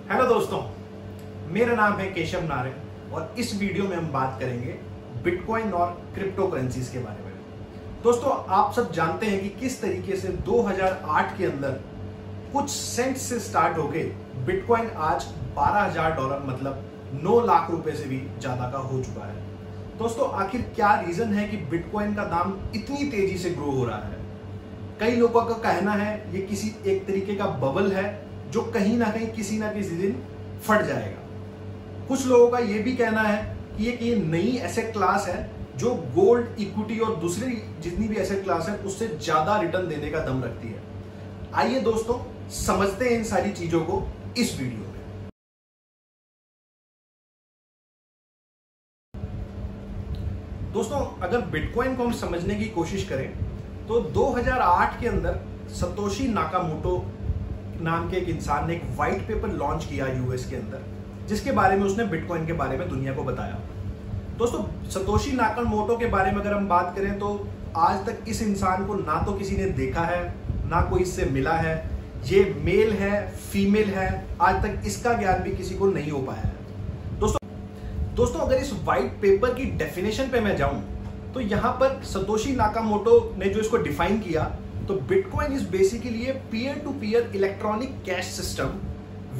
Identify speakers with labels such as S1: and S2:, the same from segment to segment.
S1: Hello दोस्तों, मेरा नाम है केशव नारायण और इस वीडियो में हम बात करेंगे बिटकॉइन और क्रिप्टो करेंसीज के बारे में। दोस्तों, आप सब जानते हैं कि किस तरीके से 2008 के अंदर कुछ सेंट से स्टार्ट होके बिटकॉइन आज $12,000 मतलब 9 लाख रुपए से भी ज्यादा का हो चुका है। दोस्तों, आखिर क्या रीजन है कि बिटकॉइन का दाम इतनी तेजी से ग्रो हो रहा है? कई लोगों का कहना है ये किसी एक तरीके का बबल है जो कहीं ना कहीं किसी ना किसी दिन फट जाएगा। कुछ लोगों का यह भी कहना है कि ये नई एसेट क्लास है जो गोल्ड, इक्विटी और दूसरी जितनी भी एसेट क्लास है उससे ज्यादा रिटर्न देने का दम रखती है। आइए दोस्तों, समझते हैं इन सारी चीजों को इस वीडियो में। दोस्तों, अगर बिटकॉइन को हम समझने की कोशिश करें तो 2008 के अंदर सतोशी नाकामोटो नाम के एक इंसान ने एक व्हाइट पेपर लॉन्च किया यूएस के अंदर, जिसके बारे में उसने बिटकॉइन के बारे में दुनिया को बताया। दोस्तों, सतोशी नाकामोटो के बारे में अगर हम बात करें तो आज तक इस इंसान को ना तो किसी ने देखा है ना कोई इससे मिला है। ये मेल है, फीमेल है, आज तक इसका ज्ञान भी किसी को नहीं हो पाया है। दोस्तों, अगर इस व्हाइट पेपर की डेफिनेशन पे मैं जाऊं तो यहां पर सतोशी नाकामोटो ने जो इसको डिफाइन किया तो bitcoin is basically a peer to peer electronic cash system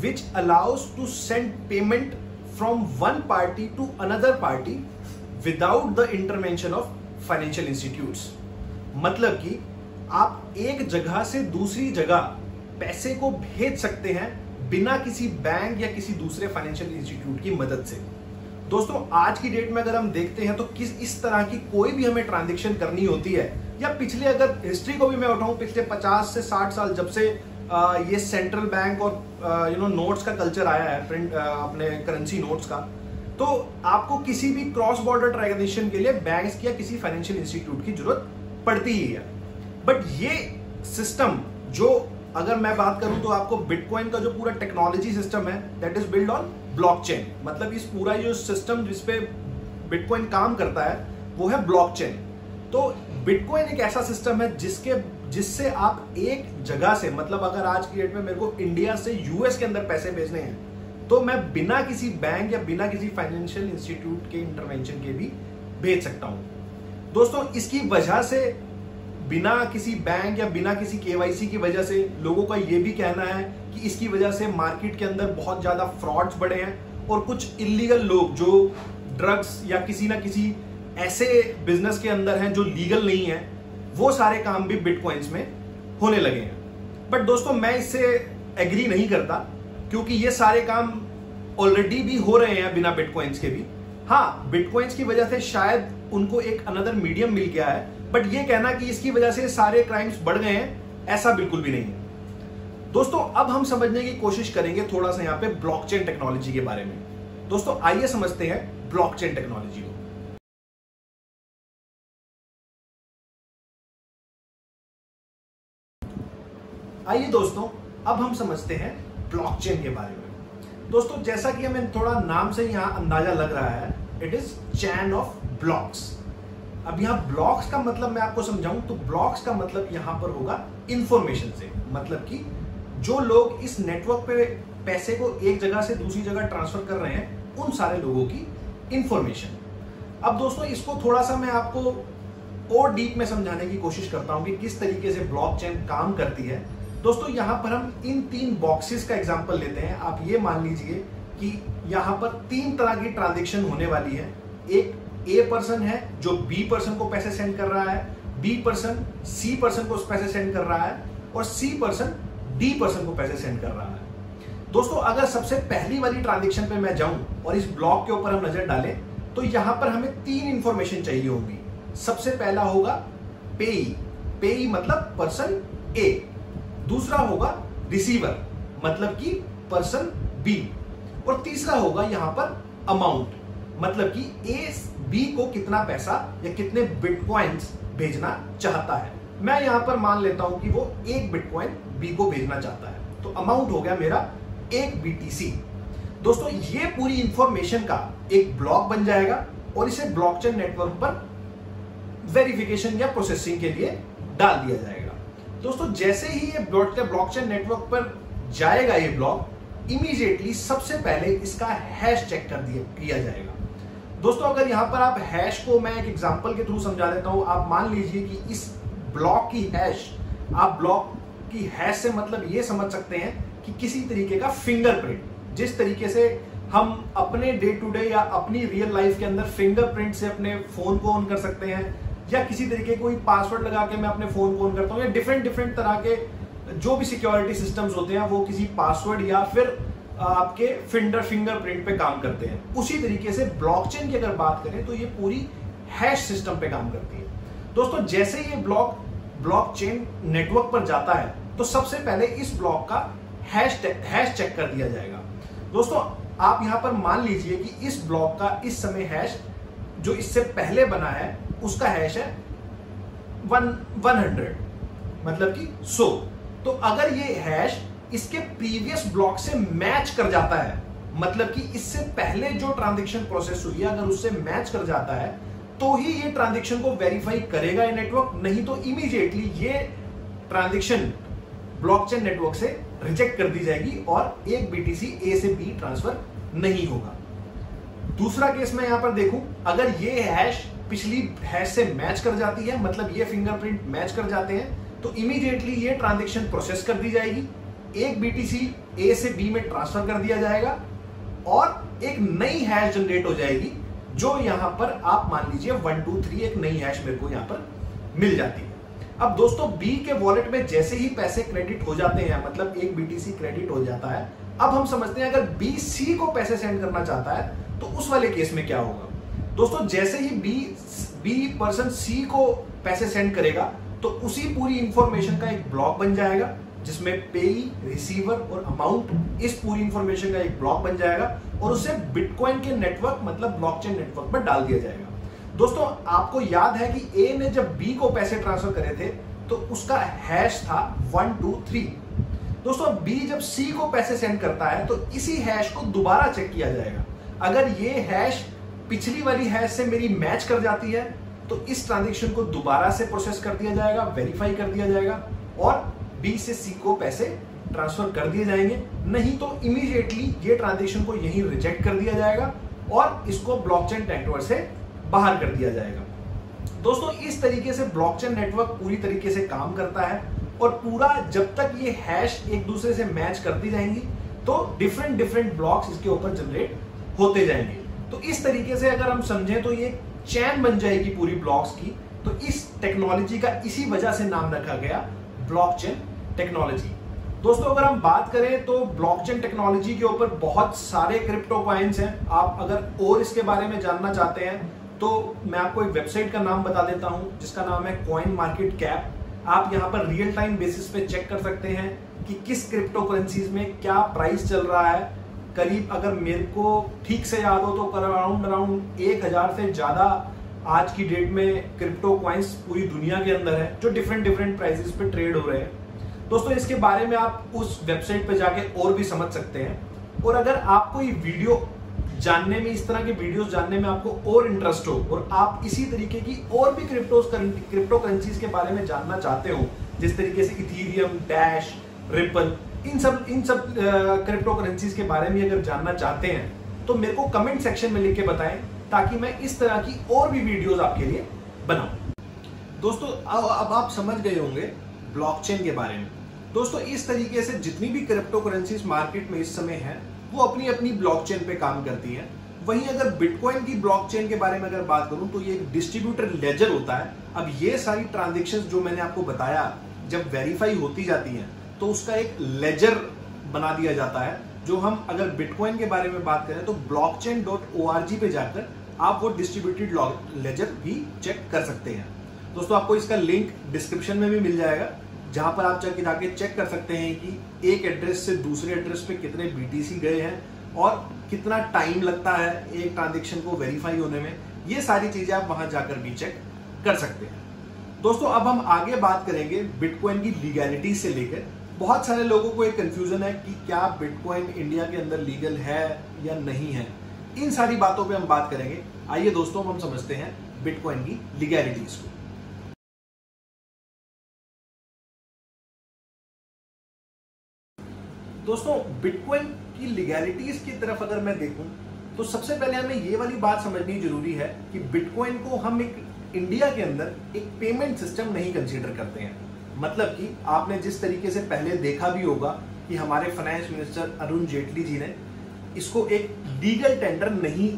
S1: which allows to send payment from one party to another party without the intervention of financial institutes. मतलब कि आप एक जगह से दूसरी जगह पैसे को भेज सकते हैं बिना किसी बैंक या किसी दूसरे फाइनेंशियल इंस्टीट्यूट की मदद से। दोस्तों, आज की डेट में अगर हम देखते हैं तो किस इस तरह की कोई भी हमें ट्रांजैक्शन करनी होती है या पिछले अगर हिस्ट्री को भी मैं उठाऊं, पिछले 50 से 60 साल जब से ये सेंट्रल बैंक और नोट्स का कल्चर आया है, प्रिंट अपने करेंसी नोट्स का, तो आपको किसी भी क्रॉस बॉर्डर ट्रांजैक्शन के लिए बैंक्स की या किसी फाइनेंशियल इंस्टीट्यूट की जरूरत पड़ती ही है। बट ये सिस्टम जो अगर मैं बात करूं तो आपको बिटकॉइन का जो पूरा टेक्नोलॉजी सिस्टम है that is build on blockchain. मतलब इस पूरा जो सिस्टम जिसपे बिटकॉइन काम करता है वो है ब्लॉकचेन। तो बिटकॉइन एक ऐसा सिस्टम है जिससे आप एक जगह से, मतलब अगर आज की डेट में मेरे को इंडिया से यूएस के अंदर पैसे भेजने हैं तो मैं बिना किसी बैंक या बिना किसी फाइनेंशियल इंस्टीट्यूट के इंटरवेंशन के भी भेज सकता हूं। दोस्तों, इसकी वजह से बिना किसी बैंक या बिना किसी केवाईसी की वजह से लोगों का यह भी कहना है कि इसकी वजह से मार्केट के अंदर बहुत ज्यादा फ्रॉड्स बढ़े हैं और कुछ इलीगल लोग जो ड्रग्स या किसी ना किसी ऐसे बिजनेस के अंदर हैं जो लीगल नहीं है, वो सारे काम भी बिटकॉइंस में होने लगे हैं। बट दोस्तों, मैं इससे एग्री नहीं करता क्योंकि ये सारे काम ऑलरेडी भी हो रहे हैं बिना बिटकॉइंस के भी। हाँ, बिटकॉइंस की वजह से शायद उनको एक अनदर मीडियम मिल गया है, बट ये कहना कि इसकी वजह से सारे क्राइम्स बढ़ गए हैं, ऐसा बिल्कुल भी नहीं है। दोस्तों, अब हम समझने की कोशिश करेंगे थोड़ा सा यहाँ पे ब्लॉकचेन टेक्नोलॉजी के बारे में। दोस्तों, आइए समझते हैं ब्लॉकचेन टेक्नोलॉजी को। आइए दोस्तों, अब हम समझते हैं ब्लॉकचेन के बारे में। दोस्तों, जैसा कि हमें थोड़ा नाम से यहां अंदाजा लग रहा है, it is chain of blocks. अब यहां ब्लॉक्स का मतलब मैं आपको समझाऊं तो ब्लॉक्स का मतलब यहां पर होगा इंफॉर्मेशन से, मतलब कि जो लोग इस नेटवर्क पे पैसे को एक जगह से दूसरी जगह ट्रांसफर कर रहे हैं उन सारे लोगों की इंफॉर्मेशन। अब दोस्तों, इसको थोड़ा सा मैं आपको और डीप में समझाने की कोशिश करता हूं कि किस तरीके से ब्लॉकचेन काम करती है। दोस्तों, यहां पर हम इन 3 बॉक्सेस का एग्जांपल लेते हैं। आप ये मान लीजिए कि यहां पर 3 तरह की ट्रांजैक्शन होने वाली है। एक ए पर्सन है जो बी पर्सन को पैसे सेंड कर रहा है, बी पर्सन सी पर्सन को पैसे सेंड कर रहा है और सी पर्सन डी पर्सन को पैसे सेंड कर रहा है। दोस्तों, अगर सबसे पहली वाली ट्रांजैक्शन पे मैं जाऊं और इस ब्लॉक के ऊपर हम नजर डालें तो यहां पर हमें 3 इंफॉर्मेशन चाहिए होगी। सबसे पहला होगा पेई, पेई मतलब पर्सन ए। दूसरा होगा रिसीवर, मतलब कि पर्सन बी। और तीसरा होगा यहां पर अमाउंट, मतलब कि ए बी को कितना पैसा या कितने बिटकॉइंस भेजना चाहता है। मैं यहां पर मान लेता हूं कि वो 1 बिटकॉइन बी को भेजना चाहता है, तो अमाउंट हो गया मेरा 1 BTC। दोस्तों, ये पूरी इंफॉर्मेशन का एक ब्लॉक बन जाएगा और इसे ब्लॉकचेन नेटवर्क पर वेरिफिकेशन या प्रोसेसिंग के लिए डाल दिया जाएगा। दोस्तों, जैसे ही ये ब्लॉकचेन नेटवर्क पर जाएगा ये ब्लॉक, इमीडिएटली सबसे पहले इसका हैश चेक किया जाएगा। दोस्तों अगर यहां पर आप हैश को मैं एक एग्जांपल के थ्रू समझा देता हूं। आप मान लीजिए कि इस ब्लॉक की हैश, आप ब्लॉक की हैश से मतलब ये समझ सकते हैं कि किसी तरीके का फिंगरप्रिंट, जिस तरीके से हम अपने डे टू डे या अपनी रियल लाइफ के अंदर फिंगरप्रिंट से अपने फोन को ऑन कर सकते हैं, या किसी तरीके कोई पासवर्ड लगा के मैं अपने फोन को ऑन करता हूं, या डिफरेंट तरह के जो भी सिक्योरिटी सिस्टम्स होते हैं वो किसी पासवर्ड या फिर आपके फिंगरप्रिंट पे काम करते हैं। उसी तरीके से ब्लॉकचेन की अगर बात करें तो ये पूरी हैश सिस्टम पे काम करती है। दोस्तों जैसे ये ब्लॉकचेन नेटवर्क पर जाता है तो सबसे पहले इस ब्लॉक का हैश चेक कर दिया जाएगा। दोस्तों आप यहां पर मान लीजिए कि इस ब्लॉक का इस समय हैश जो इससे पहले बना है उसका हैश है 100, मतलब कि 100। तो अगर ये हैश इसके प्रीवियस ब्लॉक से मैच कर जाता है, मतलब कि इससे पहले जो ट्रांजैक्शन प्रोसेस हुई है अगर उससे मैच कर जाता है तो ही ये ट्रांजैक्शन को वेरीफाई करेगा ये नेटवर्क, नहीं तो इमीडिएटली ये ट्रांजैक्शन ब्लॉकचेन नेटवर्क से रिजेक्ट कर दी जाएगी और एक बीटीसी ए से बी ट्रांसफर नहीं होगा। दूसरा केस मैं यहां पर देखूं, अगर ये हैश पिछली हैश से मैच कर जाती है, मतलब ये फिंगरप्रिंट मैच कर जाते हैं, तो इमीडिएटली ये ट्रांजैक्शन प्रोसेस कर दी जाएगी, एक बीटीसी ए से बी में ट्रांसफर कर दिया जाएगा और एक नई हैश जनरेट हो जाएगी, जो यहां पर आप मान लीजिए 1 2 3 एक नई हैश मेरे को यहां पर मिल जाती है। अब दोस्तों बी के वॉलेट में जैसे ही पैसे क्रेडिट हो जाते हैं, मतलब एक बीटीसी क्रेडिट हो जाता है, अब हम समझते हैं अगर बी सी को पैसे सेंड करना चाहता है तो उस वाले केस में क्या होगा। दोस्तों जैसे ही बी पर्सन सी को पैसे सेंड करेगा तो उसी पूरी इंफॉर्मेशन का एक ब्लॉक बन जाएगा जिसमें पेई, रिसीवर और अमाउंट, इस पूरी इंफॉर्मेशन का एक ब्लॉक बन जाएगा और उसे बिटकॉइन के नेटवर्क मतलब ब्लॉकचेन नेटवर्क पर डाल दिया जाएगा। दोस्तों आपको याद है कि ए ने जब बी को पैसे ट्रांसफर करे थे तो उसका हैश था 1 2 3। दोस्तों बी जब सी को पैसे सेंड करता है तो इसी हैश को दोबारा चेक किया जाएगा। अगर ये हैश पिछली वाली हैश से मेरी मैच कर जाती है तो इस ट्रांजैक्शन को दोबारा से प्रोसेस कर दिया जाएगा, वेरीफाई कर दिया जाएगा और बी से सी को पैसे ट्रांसफर कर दिए जाएंगे, नहीं तो इमीडिएटली ये ट्रांजैक्शन को यहीं रिजेक्ट कर दिया जाएगा और इसको ब्लॉकचेन नेटवर्क से बाहर कर दिया जाएगा। दोस्तों इस तरीके से ब्लॉकचेन नेटवर्क पूरी तरीके से काम करता है और पूरा जब तक ये हैश एक दूसरे से मैच करती जाएंगी तो डिफरेंट ब्लॉक्स इसके ऊपर जनरेट होते जाएंगे। तो इस तरीके से अगर हम समझें तो ये चैन बन जाएगी पूरी ब्लॉक्स की। तो इस टेक्नोलॉजी का इसी वजह से नाम रखा गया ब्लॉकचेन टेक्नोलॉजी। दोस्तों अगर हम बात करें तो ब्लॉकचेन टेक्नोलॉजी के ऊपर बहुत सारे क्रिप्टो कॉइन्स हैं। आप अगर और इसके बारे में जानना चाहते हैं तो मैं आपको एक वेबसाइट का नाम बता देता हूं जिसका नाम है कॉइन मार्केट कैप। आप यहां पर रियल टाइम बेसिस पे चेक कर सकते हैं कि किस क्रिप्टो करेंसीज में क्या प्राइस चल रहा है। करीब अगर मेरे को ठीक से याद हो तो अराउंड 1000 से ज्यादा आज की डेट में क्रिप्टो कॉइन्स पूरी दुनिया के अंदर है जो डिफरेंट प्राइसेस पे ट्रेड हो रहे हैं। दोस्तों इसके बारे में आप उस वेबसाइट पे जाके और भी समझ सकते हैं। और अगर आपको ये वीडियो जानने में, इस तरह के वीडियोस जानने में आपको और इंटरेस्ट हो और आप इसी तरीके की और भी क्रिप्टो करेंसीज के बारे में जानना चाहते हो, जिस तरीके से इथीरियम, डैश, रिपल, इन सब क्रिप्टो करेंसीज के बारे में अगर जानना चाहते हैं तो मेरे को कमेंट सेक्शन में लिख के बताएं ताकि मैं इस तरह की और भी वीडियोस आपके लिए बनाऊं। दोस्तों अब आप समझ गए होंगे ब्लॉकचेन के बारे में। दोस्तों इस तरीके से जितनी भी क्रिप्टो करेंसीज मार्केट में इस समय है वो अपनी अपनी ब्लॉकचेन पे काम करती है। वहीं अगर बिटकॉइन की ब्लॉकचेन के बारे में अगर बात करूं तो ये एक डिस्ट्रीब्यूटर लेजर होता है। अब ये सारी ट्रांजैक्शंस जो मैंने आपको बताया जब वेरीफाई होती जाती हैं तो उसका एक लेजर बना दिया जाता है, जो हम अगर बिटकॉइन के बारे में बात करें तो blockchain.org पे जाकर आप वो डिस्ट्रीब्यूटेड लेजर भी चेक कर सकते हैं। दोस्तों आपको इसका लिंक डिस्क्रिप्शन में भी मिल जाएगा जहां पर आप जाके चेक कर सकते हैं कि एक एड्रेस से दूसरे एड्रेस पे कितने बीटीसी गए हैं और कितना टाइम लगता है एक ट्रांजैक्शन को वेरीफाई होने में। ये सारी चीजें आप वहां जाकर भी चेक कर सकते हैं। दोस्तों अब हम आगे बात करेंगे बिटकॉइन की लीगैलिटी से लेकर। बहुत सारे लोगों को एक कंफ्यूजन है कि क्या बिटकॉइन इंडिया के अंदर लीगल है या नहीं है। इन सारी बातों पे हम बात करेंगे। आइए दोस्तों हम समझते हैं बिटकॉइन की लीगैलिटीज को। दोस्तों बिटकॉइन की लीगैलिटीज की तरफ अगर मैं देखूं तो सबसे पहले हमें ये वाली बात समझनी जरूरी है कि बिटकॉइन को हम एक इंडिया के अंदर एक पेमेंट सिस्टम नहीं कंसीडर करते हैं। मतलब कि आपने जिस तरीके से पहले देखा भी होगा कि हमारे फाइनेंस मिनिस्टर अरुण जेटली जी ने इसको एक लीगल टेंडर नहीं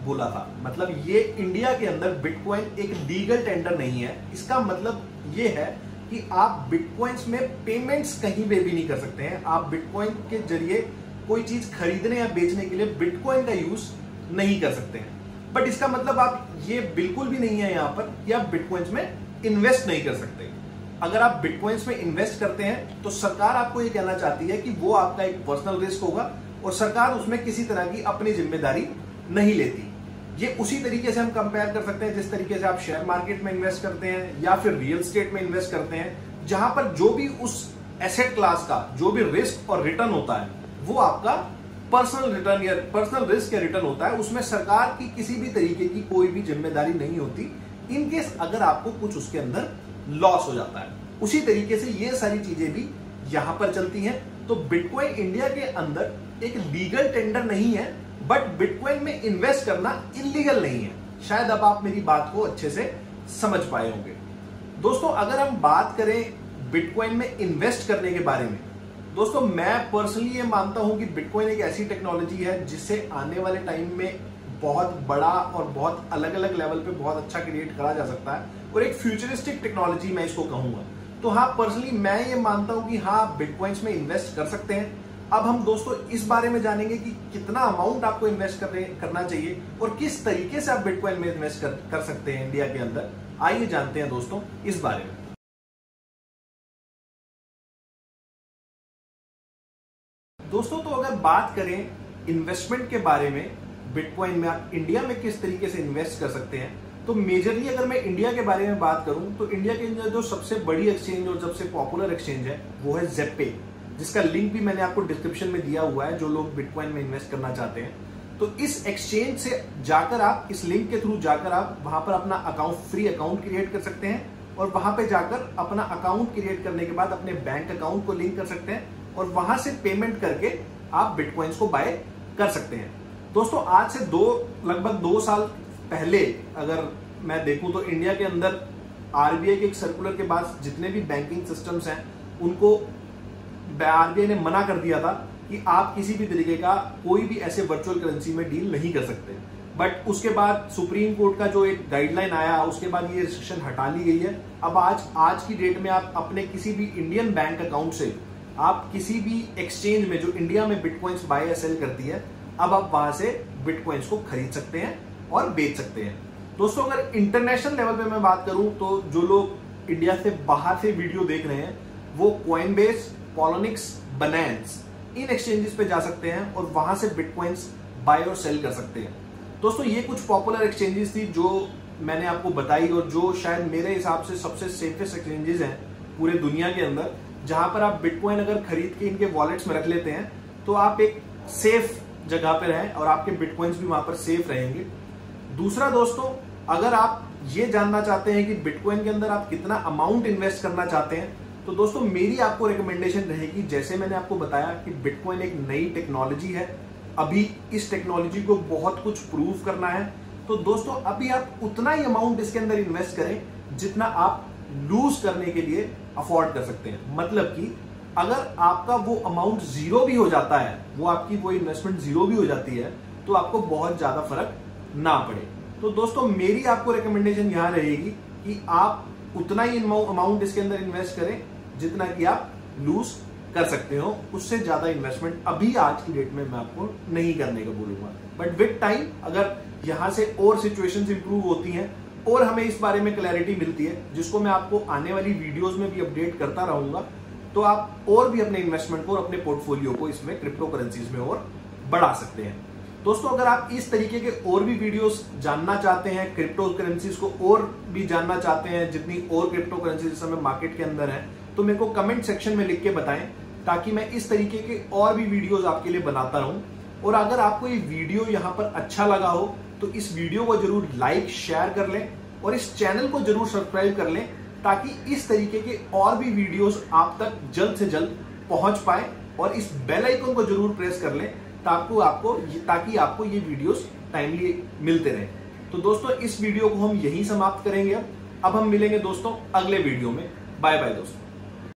S1: बोला था। मतलब ये इंडिया के अंदर बिटकॉइन एक लीगल टेंडर नहीं है। इसका मतलब ये है कि आप बिटकॉइंस में पेमेंट्स कहीं पे भी नहीं कर सकते हैं। आप बिटकॉइन के जरिए कोई चीज खरीदने या बेचने के लिए बिटकॉइन का यूज नहीं कर सकते हैं। बट इसका मतलब आप ये बिल्कुल भी नहीं है यहाँ पर कि आप बिटकॉइंस में इन्वेस्ट नहीं कर सकते। अगर आप बिटकॉइंस में इन्वेस्ट करते हैं तो सरकार आपको ये कहना चाहती है कि वो आपका एक पर्सनल रिस्क होगा और सरकार उसमें किसी तरह की अपनी जिम्मेदारी नहीं लेती। ये उसी तरीके से हम कंपेयर कर सकते हैं जिस तरीके से आप शेयर मार्केट में इन्वेस्ट करते हैं या फिर रियल एस्टेट में इन्वेस्ट करते हैं, जहां पर जो भी उस एसेट क्लास का जो भी रिस्क और रिटर्न होता है वो आपका पर्सनल रिटर्न या पर्सनल रिस्क या रिटर्न होता है। उसमें सरकार की किसी भी तरीके की कोई भी जिम्मेदारी नहीं होती इन केस अगर आपको कुछ उसके अंदर लॉस हो जाता है। उसी तरीके से ये सारी चीजें भी यहां पर चलती हैं। तो बिटकॉइन इंडिया के अंदर एक लीगल टेंडर नहीं है, बट बिटकॉइन में इन्वेस्ट करना इलीगल नहीं है। शायद अब आप मेरी बात को अच्छे से समझ पाए होंगे। दोस्तों अगर हम बात करें बिटकॉइन में इन्वेस्ट करने के बारे में, दोस्तों मैं पर्सनली ये मानता हूं कि बिटकॉइन एक ऐसी टेक्नोलॉजी है जिससे आने वाले टाइम में बहुत बड़ा और बहुत अलग अलग लेवल पे बहुत अच्छा क्रिएट करा जा सकता है और एक फ्यूचरिस्टिक टेक्नोलॉजी मैं इसको कहूंगा। तो हाँ, पर्सनली मैं ये मानता हूं कि हाँ, बिटकॉइंस में इन्वेस्ट कर सकते हैं। अब हम दोस्तों इस बारे में जानेंगे कि कितना अमाउंट आपको इन्वेस्ट करना चाहिए और किस तरीके से आप बिटकॉइन में इन्वेस्ट कर सकते हैं इंडिया के अंदर। आइए जानते हैं दोस्तों इस बारे में। दोस्तों तो अगर बात करें इन्वेस्टमेंट के बारे में, बिटकॉइन में इंडिया में किस तरीके से इन्वेस्ट कर सकते हैं, तो मेजरली अगर मैं इंडिया के बारे में बात करूं तो इंडिया के अंदर जो सबसे बड़ी एक्सचेंज और सबसे पॉपुलर एक्सचेंज है वो है जेपे, जिसका लिंक भी मैंने आपको डिस्क्रिप्शन में दिया हुआ है जो लोग बिटकॉइन में इन्वेस्ट करना चाहते हैं। तो इस एक्सचेंज से जाकर आप, इस लिंक के थ्रू जाकर आप वहां पर अपना अकाउंट, फ्री अकाउंट क्रिएट कर सकते हैं और वहां पे जाकर अपना अकाउंट क्रिएट करने के बाद अपने बैंक अकाउंट को लिंक कर सकते हैं और वहां से पेमेंट करके आप बिटकॉइंस को बाय कर सकते हैं। दोस्तों आज से लगभग 2 साल पहले अगर मैं देखूं तो इंडिया के अंदर आरबीआई के एक सर्कुलर के बाद जितने भी बैंकिंग सिस्टम्स हैं उनको आरबीआई ने मना कर दिया था कि आप किसी भी तरीके का कोई भी ऐसे वर्चुअल करेंसी में डील नहीं कर सकते। बट उसके बाद सुप्रीम कोर्ट का जो एक गाइडलाइन आया उसके बाद ये रिस्ट्रिक्शन हटा ली गई है। अब आज की डेट में आप अपने किसी भी इंडियन बैंक अकाउंट से आप किसी भी एक्सचेंज में जो इंडिया में बिटकॉइंस बाय या सेल करती है, अब आप वहां से बिटकॉइंस को खरीद सकते हैं और बेच सकते हैं। दोस्तों अगर इंटरनेशनल लेवल पे मैं बात करूं तो जो लोग इंडिया से बाहर से वीडियो देख रहे हैं वो कॉइनबेस, पॉलोनिक्स, बनांस इन एक्सचेंजेस पे जा सकते हैं और वहां से बिटकॉइंस बाय और सेल कर सकते हैं। दोस्तों ये कुछ पॉपुलर एक्सचेंजेस थी जो मैंने आपको बताई और जो शायद मेरे हिसाब से सबसे सेफेस्ट एक्सचेंजेस हैं पूरे दुनिया के अंदर, जहां पर आप बिटकॉइन अगर खरीद के इनके वॉलेट्स में रख लेते हैं तो आप एक सेफ जगह पे रहें और आपके बिटकॉइंस भी वहां पर सेफ रहेंगे। दूसरा दोस्तों, अगर आप ये जानना चाहते हैं कि बिटकॉइन के अंदर आप कितना अमाउंट इन्वेस्ट करना चाहते हैं, तो दोस्तों मेरी आपको रिकमेंडेशन रहेगी, जैसे मैंने आपको बताया कि बिटकॉइन एक नई टेक्नोलॉजी है, अभी इस टेक्नोलॉजी को बहुत कुछ प्रूव करना है। तो दोस्तों अभी आप उतना ही अमाउंट इसके अंदर इन्वेस्ट करें जितना आप लूज करने के लिए अफोर्ड कर सकते हैं। मतलब कि अगर आपका वो अमाउंट जीरो भी हो जाता है, वो आपकी वो इन्वेस्टमेंट जीरो भी हो जाती है, तो आपको बहुत ज्यादा फर्क ना पड़े। तो दोस्तों मेरी आपको रिकमेंडेशन यहां रहेगी कि आप उतना ही अमाउंट इसके अंदर इन्वेस्ट करें जितना कि आप लूज कर सकते हो। उससे ज्यादा इन्वेस्टमेंट अभी आज की डेट में मैं आपको नहीं करने का बोलूंगा। बट विद टाइम अगर यहां से और सिचुएशंस इंप्रूव होती हैं और हमें इस बारे में क्लैरिटी मिलती है, जिसको मैं आपको आने वाली वीडियोस में भी अपडेट करता रहूंगा, तो आप और भी अपने इन्वेस्टमेंट को और अपने पोर्टफोलियो को इसमें क्रिप्टो करेंसीज में और बढ़ा सकते हैं। दोस्तों अगर आप इस तरीके के और भी वीडियोस जानना चाहते हैं, क्रिप्टो करेंसीज को और भी जानना चाहते हैं, जितनी और क्रिप्टो करेंसीज इस समय मार्केट के अंदर है, तो मेरे को कमेंट सेक्शन में लिख के बताएं ताकि मैं इस तरीके के और भी वीडियोस आपके लिए बनाता रहूं। और अगर आपको ये वीडियो यहां पर अच्छा लगा हो तो इस वीडियो को जरूर लाइक, शेयर कर लें और इस चैनल को जरूर सब्सक्राइब कर लें ताकि इस तरीके के और भी वीडियोस आप तक जल्द से जल्द पहुंच पाए। और इस बेल आइकन को जरूर प्रेस कर लें ताकि आपको ये वीडियोस टाइमली मिलते रहे। तो दोस्तों इस वीडियो को हम यहीं समाप्त करेंगे। अब हम मिलेंगे दोस्तों अगले वीडियो में। बाय बाय दोस्तों।